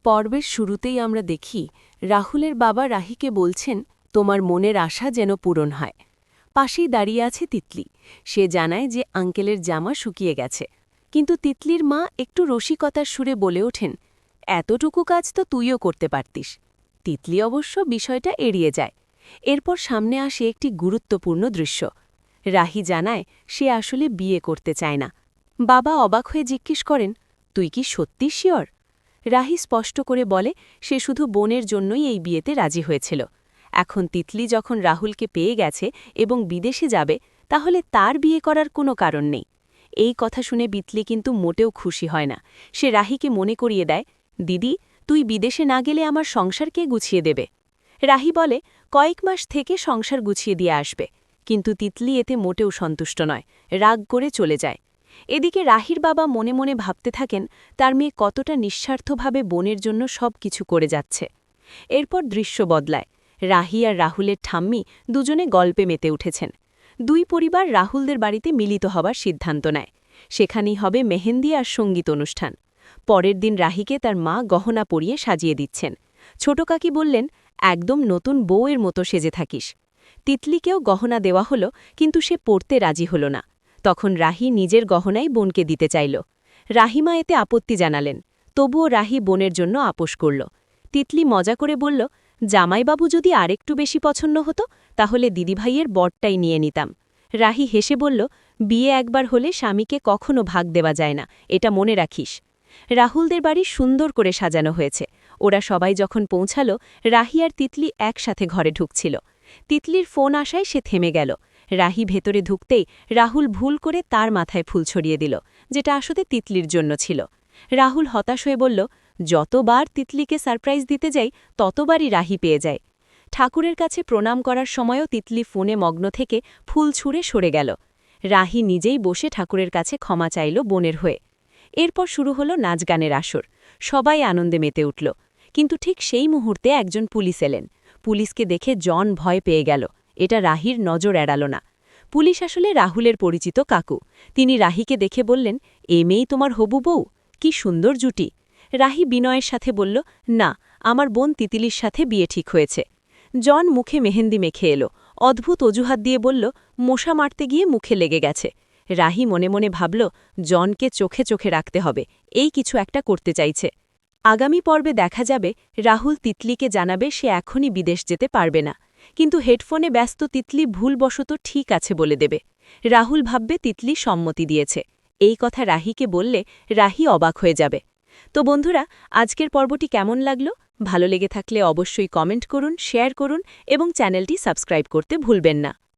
পর্বের শুরুতেই আমরা দেখি রাহুলের বাবা রাহিকে বলছেন তোমার মনের আশা যেন পূরণ হয়। পাশেই দাঁড়িয়ে আছে তিতলি। সে জানায় যে আঙ্কেলের জামা শুকিয়ে গেছে, কিন্তু তিতলির মা একটু রসিকতার সুরে বলে ওঠেন, এতটুকু কাজ তো তুইও করতে পারতিস। তিতলি অবশ্য বিষয়টা এড়িয়ে যায়। এরপর সামনে আসে একটি গুরুত্বপূর্ণ দৃশ্য। রাহি জানায় সে আসলে বিয়ে করতে চায় না। বাবা অবাক হয়ে জিজ্ঞেস করেন, তুই কি সত্যি শিওর? রাহি স্পষ্ট করে বলে সে শুধু বোনের জন্যই এই বিয়েতে রাজি হয়েছিল। এখন তিতলি যখন রাহুলকে পেয়ে গেছে এবং বিদেশে যাবে, তাহলে তার বিয়ে করার কোনো কারণ নেই। এই কথা শুনে বিতলি কিন্তু মোটেও খুশি হয় না। সে রাহিকে মনে করিয়ে দেয়, দিদি, তুই বিদেশে না গেলে আমার সংসার কে গুছিয়ে দেবে? রাহি বলে কয়েক মাস থেকে সংসার গুছিয়ে দিয়ে আসবে, কিন্তু তিতলি এতে মোটেও সন্তুষ্ট নয়, রাগ করে চলে যায়। এদিকে রাহির বাবা মনে মনে ভাবতে থাকেন তার মেয়ে কতটা নিঃস্বার্থভাবে বোনের জন্য সব কিছু করে যাচ্ছে। এরপর দৃশ্য বদলায়। রাহি আর রাহুলের ঠাম্মি দুজনে গল্পে মেতে উঠেছেন। দুই পরিবার রাহুলদের বাড়িতে মিলিত হবার সিদ্ধান্ত নেয়। সেখানেই হবে মেহেন্দি আর সঙ্গীত অনুষ্ঠান। পরের দিন রাহিকে তার মা গহনা পরিয়ে সাজিয়ে দিচ্ছেন। ছোট কাকি বললেন, একদম নতুন বউয়ের মতো সেজে থাকিস। তিতলিকেও গহনা দেওয়া হলো, কিন্তু সে পরতে রাজি হল না। তখন রাহি নিজের গহনাই বোনকে দিতে চাইল। রাহিমা এতে আপত্তি জানালেন, তবুও রাহি বোনের জন্য আপোষ করল। তিতলি মজা করে বলল, জামাইবাবু যদি আরেকটু বেশি পছন্দ হতো তাহলে দিদিভাইয়ের বরটাই নিয়ে নিতাম। রাহি হেসে বলল, বিয়ে একবার হলে স্বামীকে কখনো ভাগ দেওয়া যায় না, এটা মনে রাখিস। রাহুলদের বাড়ি সুন্দর করে সাজানো হয়েছে। ওরা সবাই যখন পৌঁছালো, রাহি আর তিতলি একসাথে ঘরে ঢুকছিল। তিতলির ফোন আসায় সে থেমে গেল। রাহি ভেতরে ঢুকতেই রাহুল ভুল করে তার মাথায় ফুল ছড়িয়ে দিল, যেটা আসলে তিতলির জন্য ছিল। রাহুল হতাশ হয়ে বলল, যতবার তিতলিকে সারপ্রাইজ দিতে যাই ততবারই রাহি পেয়ে যায়। ঠাকুরের কাছে প্রণাম করার সময়ও তিতলি ফোনে মগ্ন থেকে ফুল ছুঁড়ে সরে গেল। রাহি নিজেই বসে ঠাকুরের কাছে ক্ষমা চাইল বোনের হয়ে। এরপর শুরু হলো নাচগানের আসর। সবাই আনন্দে মেতে উঠল। কিন্তু ঠিক সেই মুহূর্তে একজন পুলিশ এলেন। পুলিশকে দেখে জন ভয় পেয়ে গেল। এটা রাহির নজর এড়াল না। পুলিশ আসলে রাহুলের পরিচিত কাকু। তিনি রাহিকে দেখে বললেন, এ মেয়েই তোমার হবু বউ? কি সুন্দর জুটি। রাহি বিনয়ের সাথে বলল, না, আমার বোন তিতিলির সাথে বিয়ে ঠিক হয়েছে। জন মুখে মেহেন্দি মেখে এলো। অদ্ভুত অজুহাত দিয়ে বলল, মশা মারতে গিয়ে মুখে লেগে গেছে। রাহি মনে মনে ভাবল, জনকে চোখে চোখে রাখতে হবে, এই কিছু একটা করতে চাইছে। আগামী পর্বে দেখা যাবে রাহুল তিতলিকে জানাবে সে এখনই বিদেশ যেতে পারবে না, কিন্তু হেডফোনে ব্যস্ত তিতলি ভুলবশত ঠিক আছে বলে দেবে। রাহুল ভাববে তিতলি সম্মতি দিয়েছে। এই কথা রাহিকে বললে রাহি অবাক হয়ে যাবে। তো বন্ধুরা, আজকের পর্বটি কেমন লাগলো? ভালো লেগে থাকলে অবশ্যই কমেন্ট করুন, শেয়ার করুন এবং চ্যানেলটি সাবস্ক্রাইব করতে ভুলবেন না।